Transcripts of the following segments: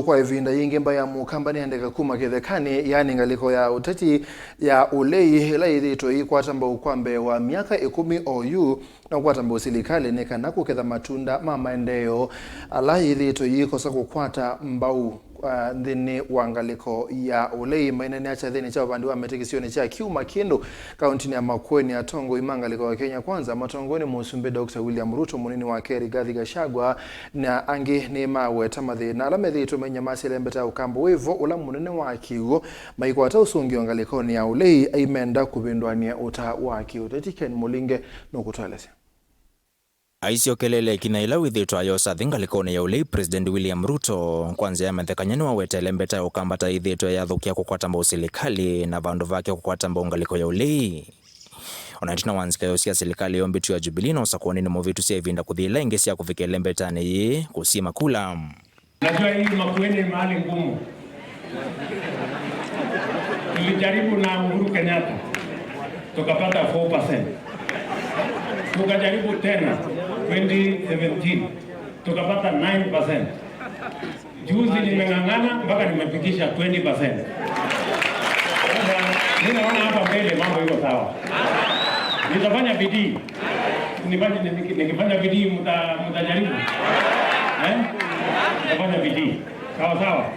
Kwa IVINDA YINGI MBAI MUUKAMBA NIYENDEKA KUKWATA yani ngaliko ya uteti ya ULEI ila YITHIITWE YIKOSA MUKAMBA wa miaka 10 OU na KUKWATA SILIKALI NIKANA KUKETHA MATUNDA ma MAENDEEO ala YITHIITWE YIKOSA KUKWATA MBAU dhini wa ngaliko ya ULEI mainene acha dhini cha upande wa metekisioni cha KUMA kindu kaunti ya Makueni ya Tongo imangaliko wa Kenya kwanza matongoni Mũsumbĩ Dr. William Ruto munini wa Keri Gathi Gachagua na angi ni mawe tamathi na ala methiitwe menyamasi lembeta ukambo wivo ula munene wa kiugo MAIKWATA usungi wa ngalikoni ya ULEI aimenda kubindwania uta wa kiuteti Ken Mulinge nokutwalese Aisio kelele kinaila YITHIITWE ayosa thingalikoni ya ULEI President William Ruto kwanza yamethekanyani wawete lembeta ya ukambata YITHIITWE yathukia KUKWATA SILIKALI na vandu vake KUKWATA ngaliko ya ULEI onaitina wanzika yosia SILIKALI yombitu ya Jubilee na usakuoni ni movitu siya IVINDA kuthila ingesi ya kufike lembeta ni kusima kula. Najua hii Makueni mahali ngumu. Tulijaribu na Uhuru Kenyatta tukapata 4%. Tukajaribu tena 2017 tukapata 9%. Juzi nimeng'ang'ana mpaka nimefikisha 20%. Ninaona hapa mbele mambo iko sawa. Nitafanya bidii. Nikifanya bidii mtajaribu. Nitafanya bidii. Sawa sawa.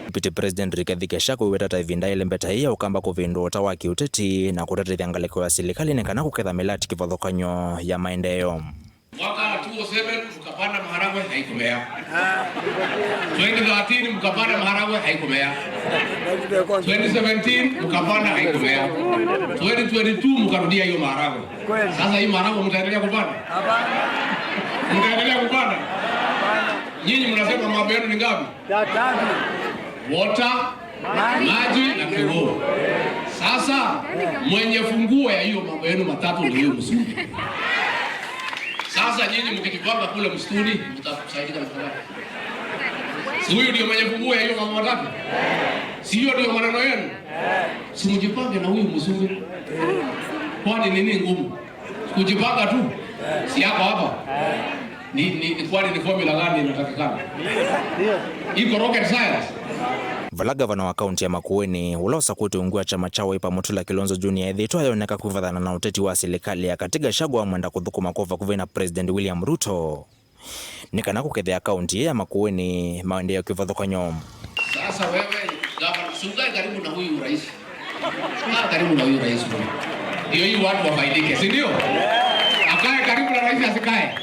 Deputy President Rigathi Gachagua wetata IVINDA ilembeta iya ukamba kuvindu utawa kiuteti na kutatithia ngaliko ya SILIKALI nikana kuketha milati kivathukanyo ya maendeeo. Mwaka 2007 mkapanda maharagwe haikumea. 2013 mkapanda maharagwe haikumea. 2017 mkapanda haikumea. 2022 mkarudia hiyo maharagwe. Sasa hii maharagwe mtaendelea kupanda? Hapana. Mtaendelea kupanda? Nyinyi mnasema mambo yenu ni ngapi? 3. Water, maji na kioo. Sasa mwenye funguo ya hiyo mambo yenu matatu ndio hiyo Mũsumbĩ. Sasa nyinyi mkijipanga kule msituni mtasaidika na fadhali. Si huyu ndio mwenye funguo ya hiyo mambo matatu? Si hiyo ndio maneno yenu? Si mjipange na huyu Mũsumbĩ. Kwani nini ngumu? Kujipanga tu. Si hapa hapa. Kwani ni formula gani inatakikana? Iko rocket science. Gavana wa kaunti ya Makueni ulosa kutuungua chama chao ipa Mutula Kilonzo Junior YITHIITWE ayoneka kuvathana na uteti wa SILIKALI ya Gathi Gachagua mwenda kuthukuma kova kuvina President William Ruto nikana kukethea kaunti ya Makueni maendeeo kivathukanyo. Sasa wewe gavana sungai karibu na huyu rais. Karibu na huyu rais. Ndio hii watu wafaidike, si ndio? Akae karibu na rais asikae.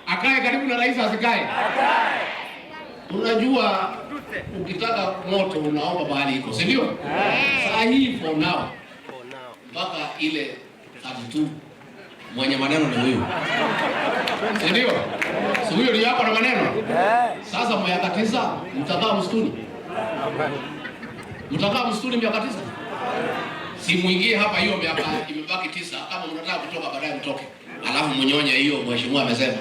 Akae karibu na rais asikae. Unajua ukitaka moto unaomba bahali iko, si ndio? Saa hii for now mpaka ile 32 mwenye maneno ni huyu, si ndio? Si huyo ndio hapa na maneno. Sasa miaka 9 mtakaa msituni. Mtakaa msituni miaka 9. Si muingie hapa hiyo miaka imebaki 9 kama mnataka kutoka baadaye mtoke. Alafu mnyonye hiyo mheshimiwa amesema.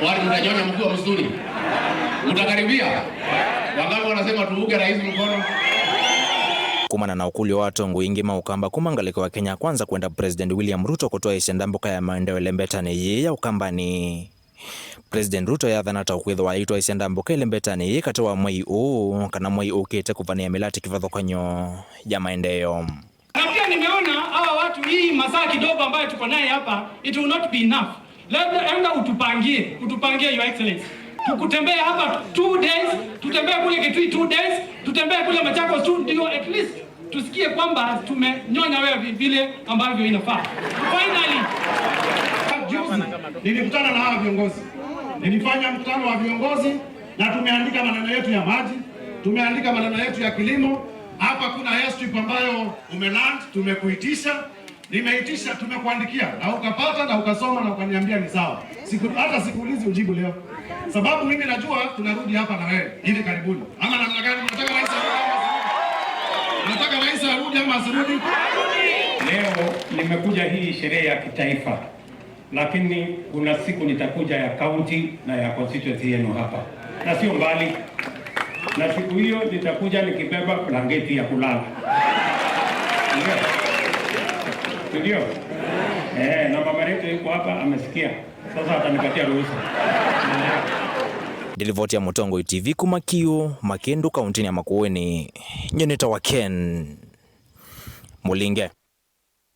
Wale mtanyonya mkiwa msituni. Mtakaribia. Wangapi wanasema tuuge rais mkono? Kumana na ukuli wa Tongo ingi MUUKAMBA kumangaliko wa Kenya kwanza kwenda President William Ruto kutoa ishenda mboka ya maendeeo lembeta ni ya ukambani. President Ruto yathanata ukwitho wa itwa ishenda mboka lembeta ni katoa MBAU kana MBAU kete kuvania milati kivathukanyo ya maendeeo. Na pia nimeona hawa watu hii masaa kidogo ambayo tuko naye hapa it will not be enough. Labda utupangie your excellency. Tukutembee hapa 2 days, tutembee kule Kitui 2 days, tutembee kule Machakos 2 ndio at least tusikie kwamba tumenyonya wewe vile ambavyo inafaa. Finally, juzi nilikutana na hawa viongozi. Nilifanya mkutano wa viongozi na tumeandika maneno yetu ya maji, tumeandika maneno yetu ya kilimo. Hapa kuna airstrip ambayo umeland, tumekuitisha, nimeitisha, tumekuandikia na ukapata na ukasoma na ukaniambia ni sawa. Hata sikuulizi ujibu leo. Sababu mimi najua tunarudi hapa na wewe hivi karibuni. Ama namna gani unataka rais arudi? Unataka rais arudi ama asirudi? Leo nimekuja hii sherehe ya kitaifa. Lakini kuna siku nitakuja ya county na ya constituency yenu hapa. Na sio mbali. Na siku hiyo nitakuja nikibeba blanketi ya kulala. Ndio. Na mama yetu yuko hapa amesikia. Sasa atanipatia ruhusa. Ndilivotia Mutongo TV kumakio Makendu kaunti ya Makueni. Nyoneta wa Ken Mulinge.